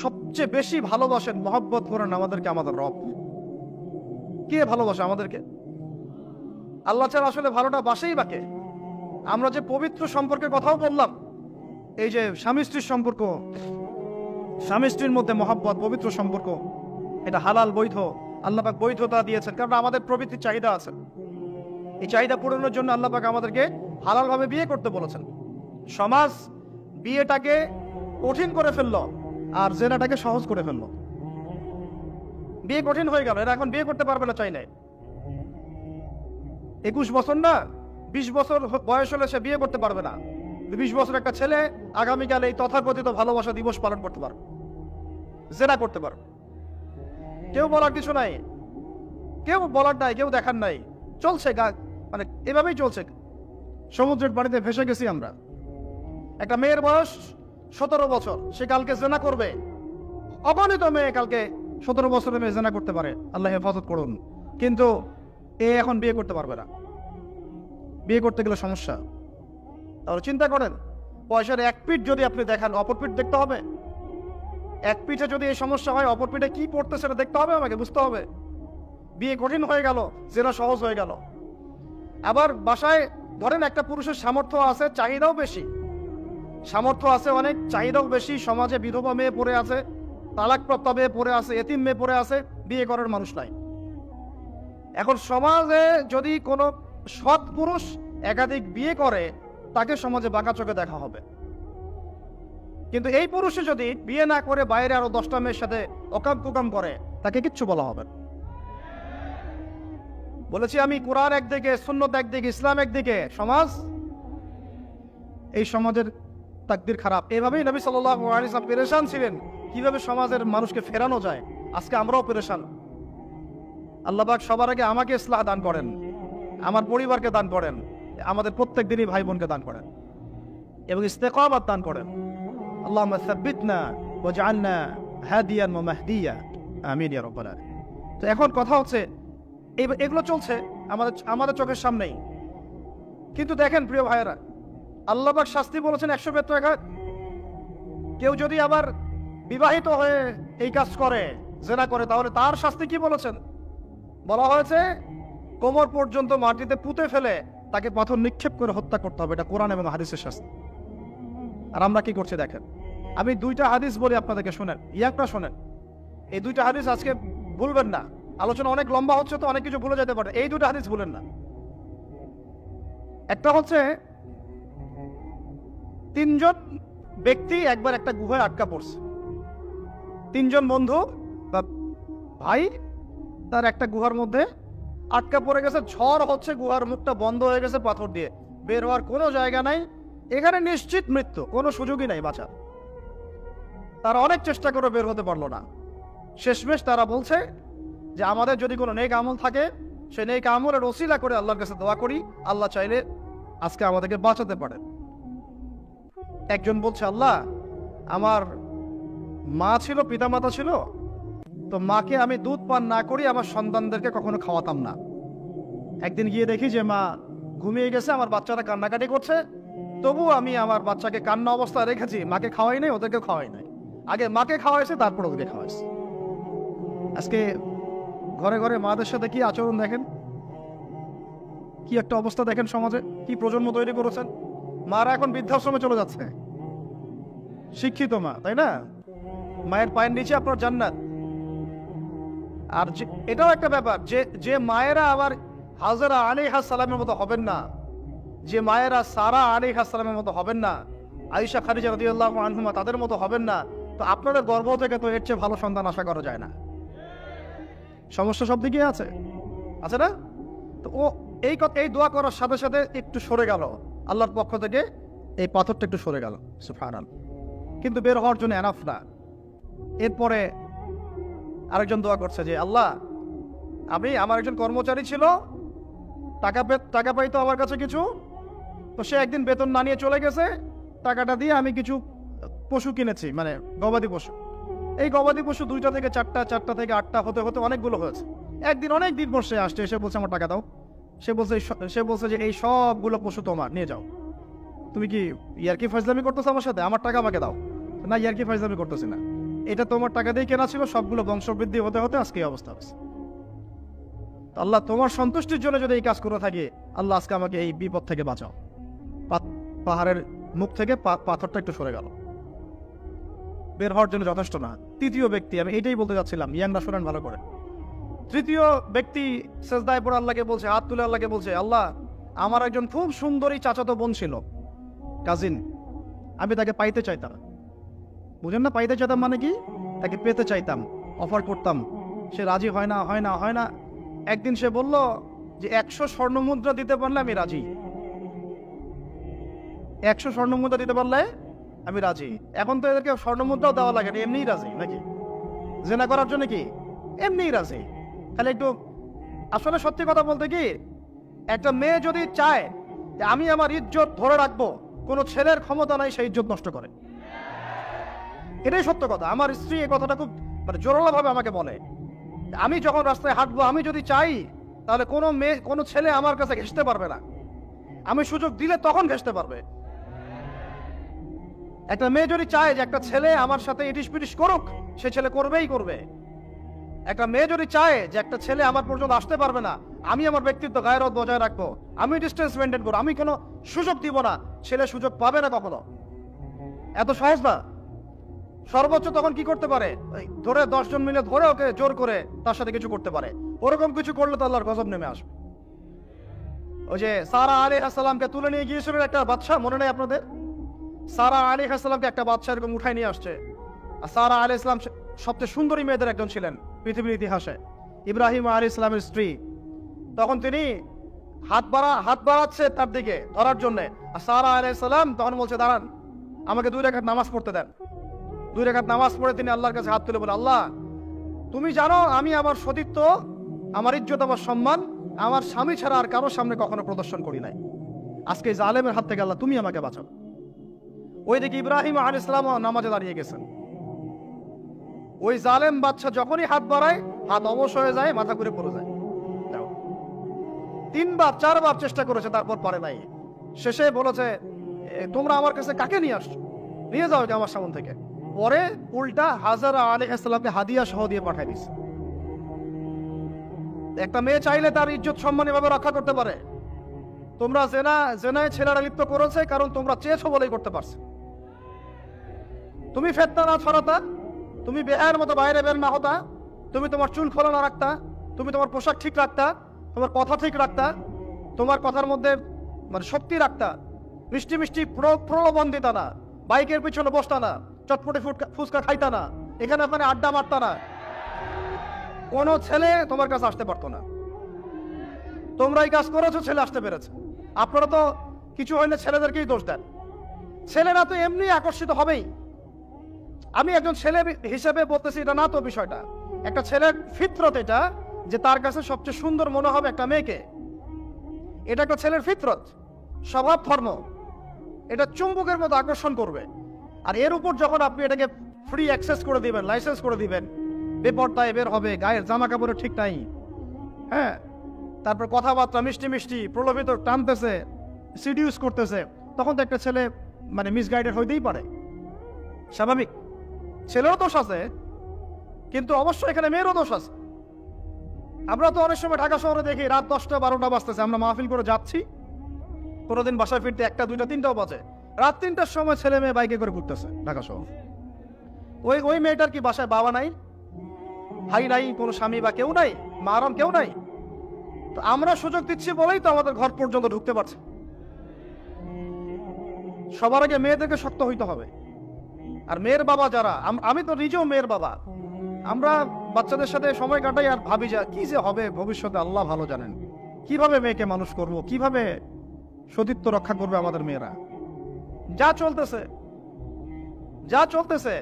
সবচেয়ে বেশি ভালোবাসেন, মহব্বত করেন আমাদেরকে আমাদের রব। কে ভালোবাসে আমাদেরকে? আল্লাহ ছাড়া আসলে ভালোটা বাসেই বাকে। আমরা যে পবিত্র সম্পর্কের কথাও বললাম, এই যে স্বামী স্ত্রীর সম্পর্ক, স্বামী স্ত্রীর মধ্যে মহব্বত, পবিত্র সম্পর্ক, এটা হালাল, বৈধ। আল্লাহ পাক বৈধতা দিয়েছেন, কারণ আমাদের প্রবৃত্তির চাহিদা আছে। এই চাহিদা পূরণের জন্য আল্লাহ পাক আমাদেরকে হালালভাবে বিয়ে করতে বলেছেন। সমাজ বিয়েটাকে কঠিন করে ফেললো আর জেনাটাকে সহজ করে ফেললো। বিয়ে কঠিন হয়ে গেল, এরা এখন বিয়ে করতে পারবে না চাইলে। 21 বছর না, 20 বছর বয়স হলে সে বিয়ে করতে পারবে না। 20 বছর একটা ছেলে আগামীকাল এই তথাকথিত ভালোবাসা দিবস পালন করতে পারবে, জেনা করতে পারবে। কেউ বলার কিছু নাই, কেউ বলার নাই, কেউ দেখার নাই, চলছে মানে এভাবেই চলছে। সমুদ্রের পানিতে ভেসে গেছি আমরা। একটা মেয়ের বয়স 17 বছর, সে কালকে জেনা করবে। অগণিত মেয়ে কালকে 17 বছরের মেয়ে জেনা করতে পারে, আল্লাহ হেফাজত করুন। কিন্তু এ এখন বিয়ে করতে পারবে না। বিয়ে করতে গেলে সমস্যা। তাহলে চিন্তা করেন, পয়সার এক পিঠ যদি আপনি দেখান, অপর পিঠ দেখতে হবে। এক পিঠে যদি এই সমস্যা হয়, অপর পিঠে কি পড়তে সেটা দেখতে হবে, আমাকে বুঝতে হবে। বিয়ে কঠিন হয়ে গেল, জেনা সহজ হয়ে গেল। আবার বাসায় ধরেন একটা পুরুষের সামর্থ্য আছে, চাহিদাও বেশি, সামর্থ্য আছে অনেক, চাহিদাও বেশি। সমাজে বিধবা মেয়ে পড়ে আছে, তালাকপ্রাপ্ত মেয়ে পড়ে আছে, এতিম মেয়ে পড়ে আছে, বিয়ে করার মানুষ নাই। এখন সমাজে যদি কোনো সৎ পুরুষ একাধিক বিয়ে করে, তাকে সমাজে বাঁকা চোখে দেখা হবে। কিন্তু এই পুরুষে যদি বিয়ে না করে বাইরে আরো 10টা মেয়ের সাথে অকাম কুকাম করে, তাকে কিচ্ছু বলা হবে না। বলেছি আমি, কোরআন একদিকে, সুন্নত একদিকে, ইসলাম একদিকে, সমাজ, এই সমাজের তাকদির খারাপ। এভাবেই নবী সাল্লাল্লাহু আলাইহি ওয়াসাল্লাম পেরেশান ছিলেন কিভাবে সমাজের মানুষকে ফেরানো যায়। আজকে আমরাও পেরেশান। আল্লাহ পাক সবার আগে আমাকে ইসলাহ দান করেন, আমার পরিবারকে দান করেন, আমাদের প্রত্যেক দিনই ভাই বোনকে দান করেন এবং ইস্তেকামাত দান করেন। আল্লাহুম্মা সাব্বিতনা ওয়াজআলনা হাদিয়ান ওয়া মাহদিয়া, আমিন ইয়া রাব্বাল আলামিন। তো এখন কথা হচ্ছে, এগুলো চলছে আমাদের চোখের সামনেই। কিন্তু দেখেন প্রিয় ভাইয়েরা, আল্লাহ পাক শাস্তি বলেছেন 100 বেত্রাঘাত। কেউ যদি আবার বিবাহিত হয়ে এই কাজ করে, জেনা করে, তাহলে তার শাস্তি কি বলেছেন? বলা হয়েছে কোমর পর্যন্ত মাটিতে পুঁতে ফেলে তাকে পাথর নিক্ষেপ করে হত্যা করতে হবে। এটা কোরআন এবং হাদিসের শাস্তি। আর আমরা কি করছি দেখেন। আমি 2টা হাদিস বলি আপনাদেরকে, শোনেন, একটা শোনেন। এই 2টা হাদিস আজকে ভুলবেন না। আলোচনা অনেক লম্বা হচ্ছে তো অনেক কিছু ভুলে যেতে পারে, এই 2টা হাদিস ভুলেন না। একটা হচ্ছে 3 জন ব্যক্তি একবার একটা গুহায় আটকা পড়ছে। 3 জন বন্ধু বা ভাই তার একটা গুহার মধ্যে আটকা পড়ে গেছে। ঝড় হচ্ছে, গুহার মুখটা বন্ধ হয়ে গেছে পাথর দিয়ে, বের হওয়ার কোনো জায়গা নাই। এখানে নিশ্চিত মৃত্যু, কোনো সুযোগই নাই বাঁচার। তারা অনেক চেষ্টা করে বের হতে পারলো না। শেষমেশ তারা বলছে যে আমাদের যদি কোনো নেক আমল থাকে, সে নেক আমলের ওসিলা করে আল্লাহর কাছে দোয়া করি, আল্লাহ চাইলে আজকে আমাদেরকে বাঁচাতে পারেন। একজন বলছে, আল্লাহ, আমার মা ছিল, পিতামাতা ছিল, তো মাকে আমি দুধ পান না করি আমার সন্তানদেরকে কখনো খাওয়াতাম না। একদিন গিয়ে দেখি যে মা ঘুমিয়ে গেছে, আমার বাচ্চারা কান্নাকাটি করছে, তবু আমি আমার বাচ্চাকে কান্না অবস্থায় রেখেছি, মাকে খাওয়াই নাই, ওদেরকে খাওয়াই নাই। আগে মাকে খাওয়াইছে, তারপর ওদেরকে খাওয়াইছে। আজকে ঘরে ঘরে মাদের সাথে কি আচরণ দেখেন, কি একটা অবস্থা দেখেন, সমাজে কি প্রজন্ম তৈরি করেছেন। মারা এখন বৃদ্ধাশ্রমে চলে যাচ্ছে। শিক্ষিত মা, তাই না? মায়ের পায়ের নিচে আপনার জান্নাত। আর এটাও একটা ব্যাপার, যে মায়েরা আবার হাজরা আলাইহিস সালামের মতো হবেন না, যে মায়েরা সারা আলাইহিস সালামের মতো হবেন না, আয়েশা খাদিজা রাদিয়াল্লাহু আনহুমা তাদের মতো হবেন না, তো আপনাদের গর্ভ থেকে তো এর চেয়ে ভালো সন্তান আশা করা যায় না। সমস্যা সব দিকে আছে না? তো ও এই দোয়া করার সাথে সাথে একটু সরে গেল, আল্লাহর পক্ষ থেকে এই পাথরটা একটু সরে গেল, সুবহানাল্লাহ। কিন্তু বের হওয়ার জন্য এনাফ না। এরপরে আরেকজন দোয়া করছে যে আল্লাহ, আমার একজন কর্মচারী ছিল, টাকা পাইতো আমার কাছে কিছু, তো সে একদিন বেতন না নিয়ে চলে গেছে। টাকাটা দিয়ে আমি কিছু পশু কিনেছি, মানে গবাদি পশু। এই গবাদি পশু 2টা থেকে 4টা, 4টা থেকে 8টা হতে হতে অনেকগুলো হয়েছে। একদিন অনেক দিন পর সে আসছে, এসে বলছে আমার টাকা দাও। সে বলছে যে এই সবগুলো পশু তোমার, নিয়ে যাও। তুমি কি ইয়ারকি ফাজলামি করতেছো আমার সাথে? আমার টাকা আমাকে দাও। না, ইয়ারকি ফাজলামি করতেছি না। এটা তোমার টাকা দিয়ে কেনা ছিল, সবগুলো বংশবৃদ্ধি হতে হতে আজকে এই অবস্থা হচ্ছে। আল্লাহ তোমার সন্তুষ্টির জন্য যদি এই কাজ করে থাকি, আল্লাহ আজকে আমাকে এই বিপদ থেকে বাঁচাও। পাহাড়ের মুখ থেকে পাথরটা একটু সরে গেল, বের হওয়ার জন্য যথেষ্ট না। তৃতীয় ব্যক্তি, আমি এটাই বলতে যাচ্ছিলাম, ইয়াংরা শোনেন ভালো করে। তৃতীয় ব্যক্তি সেজদায় পড়ে আল্লাহকে বলছে, হাত তুলে আল্লাহকে বলছে, আল্লাহ আমার একজন খুব সুন্দরী চাচাতো বোন ছিল, কাজিন, আমি তাকে পাইতে চাইতাম। বুঝেন না, পাইতে চাইতাম মানে কি? তাকে পেতে চাইতাম, অফার করতাম, সে রাজি হয় না হয় না হয় না। একদিন সে বলল যে 100 স্বর্ণমুদ্রা দিতে পারলে আমি রাজি, 100 স্বর্ণমুদ্রা দিতে পারলে আমি রাজি। এখন তো এদেরকে স্বর্ণমুদ্রাও দেওয়া লাগে না, এমনিই রাজি নাকি? জেনা করার জন্য কি এমনিই রাজি? তাহলে একটু আসলে সত্যি কথা বলতে কি, একটা মেয়ে যদি চায় যে আমি আমার ইজ্জত ধরে রাখবো, কোনো ছেলের ক্ষমতা নাই সেই ইজ্জত নষ্ট করে। এটাই সত্য কথা। আমার স্ত্রী এই কথাটা খুব জোরালো ভাবে আমাকে বলে, আমি যখন রাস্তায় হাঁটবো, আমি যদি চাই তাহলে কোনো মেয়ে, কোনো ছেলে আমার কাছে ঘেঁষতে পারবে না, আমি সুযোগ দিলে তখন ঘেঁষতে পারবে। একটা মেয়ে যদি চায় যে একটা ছেলে আমার সাথে ইটিস পিটিস করুক, সে ছেলে করবেই করবে। একটা মেয়ে যদি চায় যে একটা ছেলে আমার পর্যন্ত আসতে পারবে না, আমি আমার ব্যক্তিত্ব গায়রত বজায় রাখবো, আমি ডিস্টেন্স মেনটেন করবো, আমি কোনো সুযোগ দিব না, ছেলে সুযোগ পাবে না কখনো। এত সহজ না। সর্বোচ্চ তখন কি করতে পারে, ধরে 10 জন মিলে ধরে ওকে জোর করে তার সাথে কিছু করতে পারে। ওরকম কিছু করলে তো আল্লাহর গজব নেমে আসবে। ওই যে সারা আলাইহিস সালামকে তুলে নিয়ে গিয়েছিলেন একটা বাদশা, মনে নেই আপনাদের? সারা আলাইহিস সালামকে একটা বাদশা এরকম উঠাই নিয়ে আসছে। আর সারা আলাইহিস সালাম সবচেয়ে সুন্দরী মেয়েদের একজন ছিলেন পৃথিবীর ইতিহাসে, ইব্রাহিম আলাইহিস সালামের স্ত্রী। তখন তিনি হাত বাড়াচ্ছে তার দিকে ধরার জন্য। আর সারা আলাইহিস সালাম তখন বলছে, দাঁড়ান, আমাকে 2 রাকাত নামাজ পড়তে দেন। 2 রাকাত নামাজ পড়ে তিনি আল্লাহর কাছে হাত তুলে বলে, আল্লাহ তুমি জানো আমি আমার সতীত্ব, আমার ইজ্জত, আমার সম্মান আমার স্বামী ছাড়া আর কারোর সামনে কখনো প্রদর্শন করি নাই। আজকে জালেমের হাত থেকে আল্লাহ তুমি আমাকে বাঁচাও। ওইদিকে ইব্রাহিম আলাইহিস সালাম নামাজে দাঁড়িয়ে গেছেন। ওই জালেম বাদশা যখনই হাত বাড়ায়, হাত অবশ হয়ে যায়, মাথা ঘুরে পড়ে যায়। 3বার 4বার চেষ্টা করেছে, তারপর পারে নাই। শেষে বলেছে, তোমরা আমার কাছে কাকে নিয়ে আসছো, নিয়ে যাও আমার সামনে থেকে। পরে উল্টা হাজারা আলাইহিস সালামকে হাদিয়া সহ দিয়ে পাঠাই দিচ্ছে। একটা মেয়ে চাইলে তার ইজ্জত সম্মান এভাবে রক্ষা করতে পারে। তোমরা জেনায় ছেলেরা লিপ্ত করেছে কারণ তোমরা চেয়েছো বলেই করতে পারছে। তুমি ফেতনা না ছড়াতা, তুমি বেহায়ের মতো বাইরে বের না হতা, তুমি তোমার চুল খোলা না রাখতা, তুমি তোমার পোশাক ঠিক রাখতা, তোমার কথা ঠিক রাখতা, তোমার কথার মধ্যে শক্তি রাখতা, মিষ্টি মিষ্টি প্রলোভন দিতা না, বাইকের পিছনে বসতা না, চটপটে ফুচকা খাইতা না, এখানে ওখানে আড্ডা মারতা না, কোনো ছেলে তোমার কাছে আসতে পারতো না। তোমরা এই কাজ করেছো, ছেলে আসতে পেরেছে। আপনারা তো কিছু হইলে ছেলেদেরকেই দোষ দেন। ছেলেরা তো এমনি আকর্ষিত হবেই। আমি একজন ছেলে হিসেবে বলতেছি এটা না তো বিষয়টা। একটা ছেলের ফিতরত এটা, যে তার কাছে সবচেয়ে সুন্দর মনে হবে একটা মেয়েকে। এটা একটা ছেলের ফিতরত, স্বভাব ধর্ম, এটা চুম্বকের মতো আকর্ষণ করবে। আর এর উপর যখন আপনি এটাকে ফ্রি অ্যাক্সেস করে দিবেন, লাইসেন্স করে দিবেন, বেপরদায় বের হবে, গায়ের জামা কাপড়ের ঠিক নাই, হ্যাঁ, তারপর কথাবার্তা মিষ্টি মিষ্টি প্রলোভিত টানতেছে, সিডিউস করতেছে, তখন তো একটা ছেলে মিসগাইডেড হইতেই পারে, স্বাভাবিক। ছেলেরও দোষ আছে, কিন্তু অবশ্যই এখানে মেয়েরও দোষ আছে। আমরা তো অনেক সময় ঢাকা শহরে দেখি রাত 10টা 12টা বাজতেছে, আমরা মাহফিল করে যাচ্ছি, কোনোদিন বাসায় ফিরতে 1টা 2টা 3টাও বাজে। রাত 3টার সময় ছেলে মেয়ে বাইকে করে ঘুরতেছে ঢাকা শহর। ওই মেয়েটার কি বাসায় বাবা নাই, ভাই নাই, কোনো স্বামী বা কেউ নাই, মারাম কেউ নাই? তো আমরা সুযোগ দিচ্ছি বলেই তো আমাদের ঘর পর্যন্ত ঢুকতে পারছে। সবার আগে মেয়েদেরকে শক্ত হইতে হবে। আর মেয়ের বাবা যারা, আমি তো নিজেও মেয়ের বাবা, আমরা বাচ্চাদের সাথে সময় কাটাই আর ভাবি যে কি যে হবে ভবিষ্যতে আল্লাহ ভালো জানেন। কিভাবে মেয়েকে মানুষ করব, কিভাবে সতীত্ব রক্ষা করবে আমাদের মেয়েরা। যা চলতেছে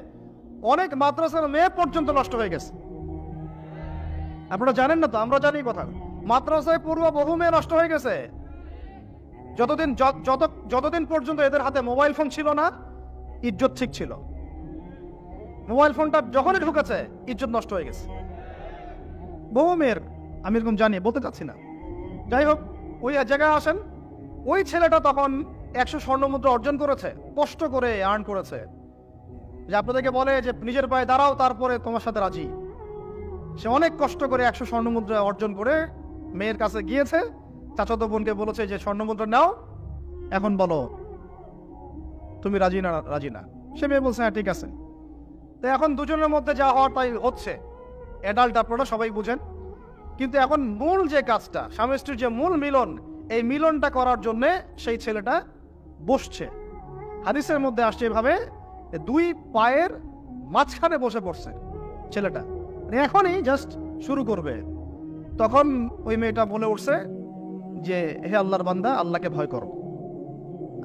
অনেক মাদ্রাসার মেয়ে পর্যন্ত নষ্ট হয়ে গেছে। আপনারা জানেন না তো, আমরা জানি কথা। মাদ্রাসায় পড়ুয়া বহু মেয়ে নষ্ট হয়ে গেছে। যতদিন পর্যন্ত এদের হাতে মোবাইল ফোন ছিল না, ইজ্জত ঠিক ছিল। মোবাইল ফোনটা যখনই ঢুকেছে, ইজ্জত নষ্ট হয়ে গেছে বহু মেয়ের। আমি এরকম জানি, বলতে চাচ্ছি না। যাই হোক, ওই জায়গায় আসেন, ওই ছেলেটা তখন 100 স্বর্ণমুদ্রা অর্জন করেছে, কষ্ট করে আর্ন করেছে, যে আপনাদেরকে বলে যে নিজের পায়ে দাঁড়াও, তারপরে তোমার সাথে রাজি। সে অনেক কষ্ট করে 100 স্বর্ণমুদ্রা অর্জন করে মেয়ের কাছে গিয়েছে, চাচাতো বোনকে বলেছে যে স্বর্ণমুদ্রা নাও, এখন বলো তুমি রাজি না রাজি না। সে মেয়ে বলছে হ্যাঁ ঠিক আছে। তো এখন দুজনের মধ্যে যা হওয়ার তাই হচ্ছে, অ্যাডাল্ট আপনারা সবাই বুঝেন। কিন্তু এখন মূল যে কাজটা, স্বামী স্ত্রীর যে মূল মিলন, এই মিলনটা করার জন্যে সেই ছেলেটা বসছে। হাদিসের মধ্যে আসছে এভাবে, দুই পায়ের মাঝখানে বসে পড়ছে ছেলেটা, এখনই জাস্ট শুরু করবে। তখন ওই মেয়েটা বলে উঠছে যে হে আল্লাহর বান্দা, আল্লাহকে ভয় করো,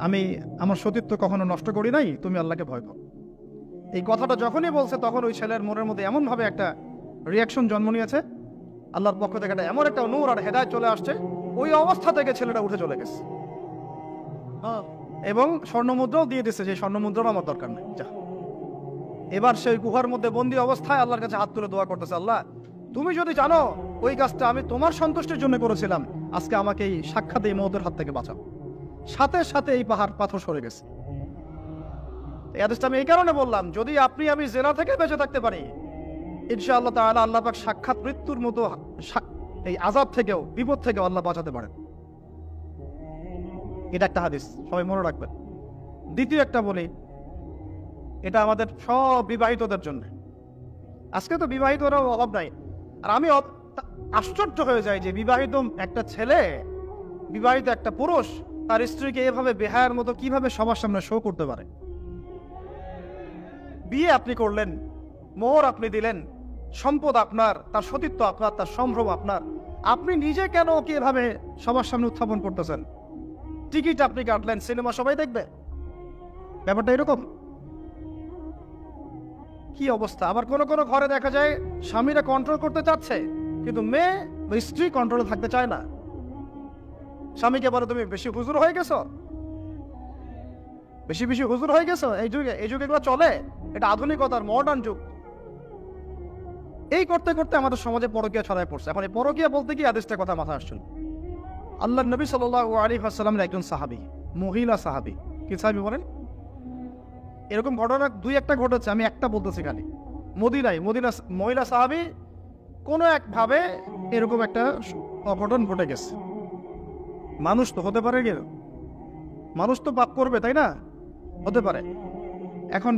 আমি আমার সতীত্ব কখনো নষ্ট করি নাই, তুমি আল্লাহকে ভয় করো। এই কথাটা যখনই বলছে তখন ওই ছেলের মনের মধ্যে এমনভাবে একটা রিয়াকশন জন্ম নিয়েছে, আল্লাহর পক্ষ থেকে এমন একটা নূর আর হেদায়েত চলে আসছে, ওই অবস্থা থেকে ছেলেটা উঠে চলে গেছে এবং স্বর্ণমুদ্রাও দিয়ে দিচ্ছে, যে স্বর্ণমুদ্রাও আমার দরকার নেই, যা। এবার সেই গুহার মধ্যে বন্দী অবস্থায় আল্লাহর কাছে হাত তুলে দোয়া করতেছে, আল্লাহ তুমি যদি জানো ওই কাজটা আমি তোমার সন্তুষ্টির জন্য করেছিলাম, আজকে আমাকে এই সাক্ষাৎ এই মওতের হাত থেকে বাঁচাও। সাথে সাথে এই পাহাড় পাথর সরে গেছে। এই হাদিসটা আমি এই কারণে বললাম, যদি আপনি আমি জেনা থেকে বেঁচে থাকতে পারি, ইনশাআল্লাহ তাআলা আল্লাহ পাক সাক্ষাৎ মৃত্যুর মতো এই আযাব থেকেও, বিপদ থেকেও আল্লাহ বাঁচাতে পারেন। এটা একটা হাদিস, সবাই মনে রাখবেন। দ্বিতীয় একটা বলি, এটা আমাদের সব বিবাহিতদের জন্য। আজকে তো বিবাহিতরাও অভাব নাই। আর আমি আশ্চর্য হয়ে যাই যে বিবাহিত একটা ছেলে, বিবাহিত একটা পুরুষ তার স্ত্রীকে এভাবে বেহায়ার মতো কিভাবে সবার সামনে শো করতে পারে। বিয়ে আপনি করলেন, মোহর আপনি দিলেন, সম্পদ আপনার, তার সতীত্ব আপনার, তার সম্ভ্রম আপনার, আপনি নিজে কেন ওকে এভাবে সবার সামনে উত্থাপন করতেছেন? টিকিট আপনি কাটলেন, সিনেমা সবাই দেখবে, ব্যাপারটা এরকম। কি অবস্থা! আবার কোন কোন ঘরে দেখা যায় স্বামীরা কন্ট্রোল করতে চাচ্ছে, কিন্তু মেয়ে বা স্ত্রী কন্ট্রোলে থাকতে চায় না। স্বামীকে বলে তুমি বেশি হুজুর হয়ে গেছো, বেশি বেশি হুজুর হয়ে গেছো। এই যুগে এগুলো চলে, এটা আধুনিকতার মডার্ন যুগ। এই করতে করতে আমাদের সমাজে পরকীয়া ছড়ায় পড়ছে। এখন এই পরকীয়া বলতে কি আদেশটা কথা মাথায় আসছিল, আল্লাহ নবী সাল্লাল্লাহু আলাইহি ওয়াসাল্লামের একজন সাহাবী, মহিলা সাহাবী। কি সাহাবী বলেন? এরকম ঘটনা দুই একটা ঘটেছে, আমি একটা বলতেছি খালি। মদিনা মহিলা সাহাবী কোনো একভাবে এরকম একটা অঘটন ঘটে গেছে। মানুষ তো হতে পারে, মানুষ তো পাপ করবে, তাই না? হতে পারে। এখন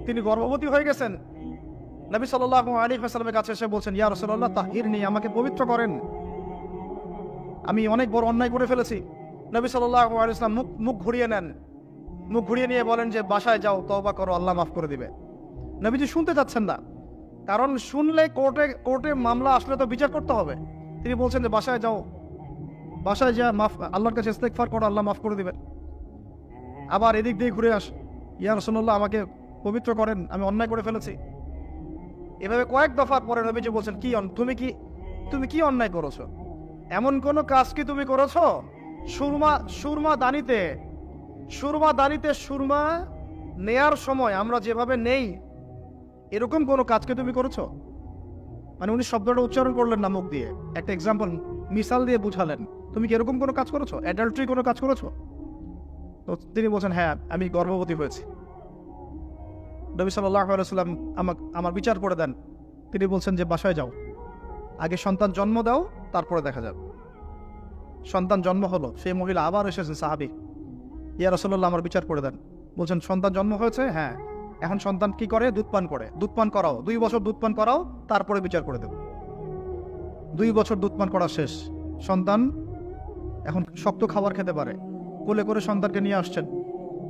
তিনি গর্ভবতী হয়ে গেছেন। নবী সাল্লাল্লাহু আলাইহি ওয়াসাল্লামের কাছে এসে বলছেন, ইয়া রাসূলুল্লাহ তাহহিরনি, আমাকে পবিত্র করেন, আমি অনেক বড় অন্যায় করে ফেলেছি। নবী সাল্লাল্লাহু আলাইহি ওয়াসাল্লাম মুখ ঘুরিয়ে নেন, মুখ ঘুরিয়ে নিয়ে বলেন যে বাসায় যাও, তওবা করো, আল্লাহ মাফ করে দিবে। নবীজি শুনতে চাচ্ছেন না, কারণ শুনলে কোর্টে মামলা আসলে তো বিচার করতে হবে। তিনি বলছেন যে বাসায় যাও, বাসায় যা মাফ, আল্লাহর কাছে ইস্তেগফার করো, আল্লাহ মাফ করে দিবেন। আবার এদিক দিয়ে ঘুরে আস, ইয়া রাসূলুল্লাহ আমাকে পবিত্র করেন, আমি অন্যায় করে ফেলেছি। এভাবে কয়েক দফার পরে নবীজি বলছেন, তুমি কি অন্যায় করেছো? এমন কোন কাজ কি তুমি করেছো? সুরমা দানিতে সুরমা নেয়ার সময় আমরা যেভাবে নেই, এরকম কোন কাজকে তুমি করেছো? মানে উনি শব্দটা উচ্চারণ করলেন না মুখ দিয়ে, একটা এক্সাম্পল মিসাল দিয়ে বুঝালেন, তুমি কি এরকম কোনো কাজ করেছো? অ্যাডাল্ট্রি কোনো কাজ করেছো? তো তিনি বলছেন, হ্যাঁ আমি গর্ভবতী হয়েছি। নবী সাল্লাল্লাহু আলাইহি ওয়াসাল্লাম আমার বিচার করে দেন। তিনি বলছেন যে বাসায় যাও, আগে সন্তান জন্ম দাও, তারপরে দেখা যাবে। সন্তান জন্ম হলো, সেই মহিলা আবার এসেছেন, সাহাবী, ইয়া রাসূলুল্লাহ আমার বিচার করে দেন। বলছেন সন্তান জন্ম হয়েছে, হ্যাঁ, এখন সন্তান কি করে? দুধ পান করাও, 2 বছর দুধ পান করাও, তারপরে বিচার করে দেব। 2 বছর দুধ পান করা শেষ, সন্তান এখন শক্ত খাবার খেতে পারে, কোলে করে সন্তানকে নিয়ে আসছেন।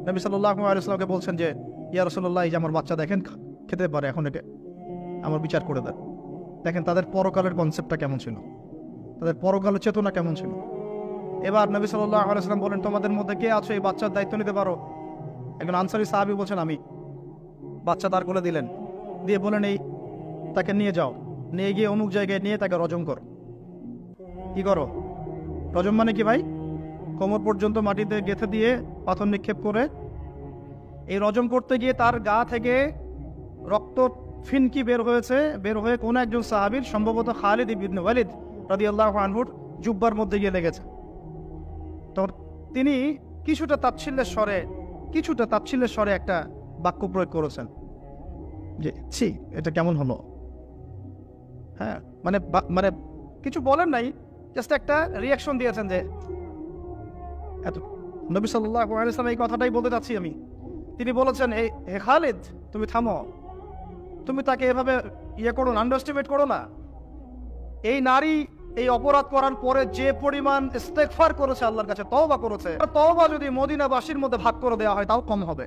নবী সাল্লাল্লাহু আলাইহি ওয়াসাল্লামকে বলছেন যে ইয়া রাসূলুল্লাহ, এই যে আমার বাচ্চা দেখেন খেতে পারে, এখন একে আমার বিচার করে দেন। দেখেন তাদের পরকালের কনসেপ্টটা কেমন ছিল, তাদের পরকালের চেতনা কেমন ছিল। এবার নবী সাল্লাল্লাহু আলাইহি ওয়াসাল্লাম বলেন, তোমাদের মধ্যে কে আছো এই বাচ্চার দায়িত্ব নিতে পারো? একজন আনসারী সাহাবী বলছেন আমি। বাচ্চা তার কোলে দিলেন, দিয়ে বলেন এই তাকে নিয়ে যাও, নিয়ে গিয়ে অমুক জায়গায় নিয়ে তাকে রজম করো। কি করো? রজম মানে কি ভাই? কোমর পর্যন্ত মাটিতে গেঁথে দিয়ে পাথর নিক্ষেপ করে, এই রজম করতে গিয়ে তার গা থেকে রক্ত ফিনকি বের হয়ে কোন একজন সাহাবীর, সম্ভবত খালিদ ইবনে ওয়ালিদ রাদিয়াল্লাহু আনহুর জুব্বার মধ্যে গিয়ে লেগেছে। তো তিনি কিছুটা তাচ্ছিল্যের স্বরে একটা বাক্য প্রয়োগ করেছেন, যে ছি এটা কেমন হলো। হ্যাঁ, মানে মানে কিছু বলেন নাই, জাস্ট একটা রিয়াকশন দিয়েছেন যে এত। নবী সাল্লাল্লাহু আলাইহি ওয়াসাল্লাম এই কথাটাই বলতে চাচ্ছি আমি। তিনি বলেছেন, হে খালিদ, তুমি থামো, তুমি তাকে এভাবে ইয়ে করো না, আন্ডারস্টিমেট করো না। এই নারী এই অপরাধ করার পরে যে পরিমাণ ইস্তেগফার করেছে আল্লাহর কাছে, তওবা করেছে, তওবা যদি মদিনাবাসীর মধ্যে ভাগ করে দেওয়া হয় তাও কম হবে।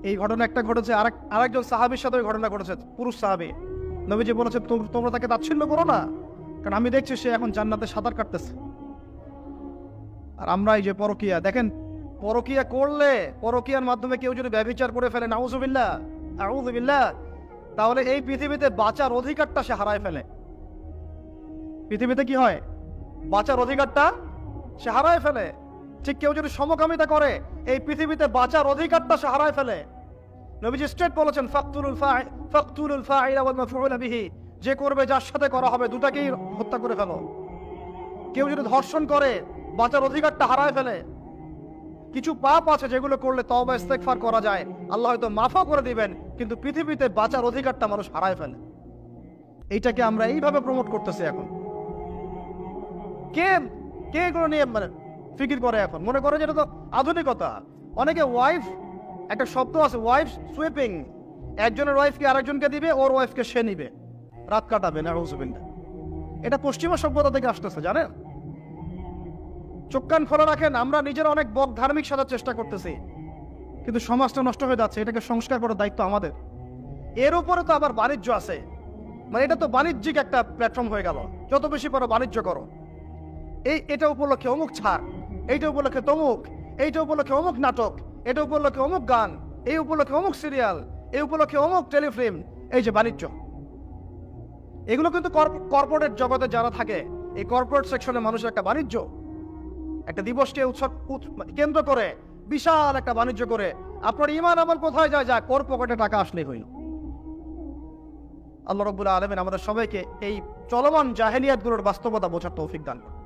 এই ঘটনা একটা ঘটেছে, আরেকজন সাহাবীর সাথে ওই ঘটনা ঘটেছে, পুরুষ সাহাবী। নবীজি বলেছে, তোমরা তাকে তাচ্ছিল্য করো না, কারণ আমি দেখছি সে এখন জান্নাতে সাঁতার কাটতেছে। আর আমরা এই যে পরকিয়া, দেখেন পরকিয়া করলে, পরকিয়ার মাধ্যমে কেউ যদি ব্যভিচার করে ফেলে, নাউযুবিল্লাহ আউযুবিল্লাহ, তাহলে এই পৃথিবীতে বাঁচার অধিকারটা সে হারায় ফেলে। পৃথিবীতে কি হয়? বাঁচার অধিকারটা সে হারায় ফেলে। ঠিক কেউ যদি সমকামিতা করে, এই পৃথিবীতে বাঁচার অধিকারটা সে হারায় ফেলে। নবীজি স্ট্রেট বলেছেন, ফাকতুলুল ফাইলা ওয়াল মাফউলা বিহি, যে করবে যার সাথে করা হবে দুটাকেই হত্যা করে ফেলো। কেউ যদি ধর্ষণ করে, বাঁচার অধিকারটা হারায় ফেলে। কিছু পাপ আছে যেগুলো করলে তওবা ইস্তেগফার করা যায়, আল্লাহ হয়তো মাফও করে দিবেন, কিন্তু পৃথিবীতে বাঁচার অধিকারটা মানুষ হারায় ফেলে। এইটাকে আমরা এইভাবে প্রমোট করতেছি এখন। কে কে এগুলো নিয়ে মানে ফিকির করে এখন? মনে করে যেটা তো আধুনিকতা। অনেকে ওয়াইফ, একটা শব্দ আছে ওয়াইফ সুইপিং, একজনের ওয়াইফকে আরেকজনকে দিবে, ওর ওয়াইফকে সে নিবে, রাত কাটাবে। নাউযুবিল্লাহ। এটা পশ্চিমা সভ্যতা থেকে আসতেছে, জানেন? চোখ কান খোলা রাখেন, আমরা নিজেরা অনেক বক ধার্মিক সাজার চেষ্টা করতেছি, কিন্তু সমাজটা নষ্ট হয়ে যাচ্ছে। এটাকে সংস্কার করার দায়িত্ব আমাদের। এর উপরে তো আবার বাণিজ্য আছে, মানে এটা তো বাণিজ্যিক একটা প্ল্যাটফর্ম হয়ে গেল। যত বেশি পারো বাণিজ্য করো। এটা উপলক্ষে অমুক ছাড়, এইটা উপলক্ষে তমুক, এইটা উপলক্ষে অমুক নাটক, এটা উপলক্ষে অমুক গান, এই উপলক্ষে অমুক সিরিয়াল, এই উপলক্ষে অমুক টেলিফিল্ম। এই যে বাণিজ্য, এগুলো কিন্তু কর্পোরেট জগতে যারা থাকে, এই কর্পোরেট সেকশনে মানুষের একটা বাণিজ্য, একটা দিবসকে উৎসব কেন্দ্র করে বিশাল একটা বাণিজ্য করে আপনার ঈমান আমল কোথায় যায়? যা কোর পকেটে টাকা আসলেই হইল। আল্লাহ রাব্বুল আলামিন আমাদের সবাইকে এই চলমান জাহেলিয়াতগুলোর বাস্তবতা বোঝার তৌফিক দান করুন।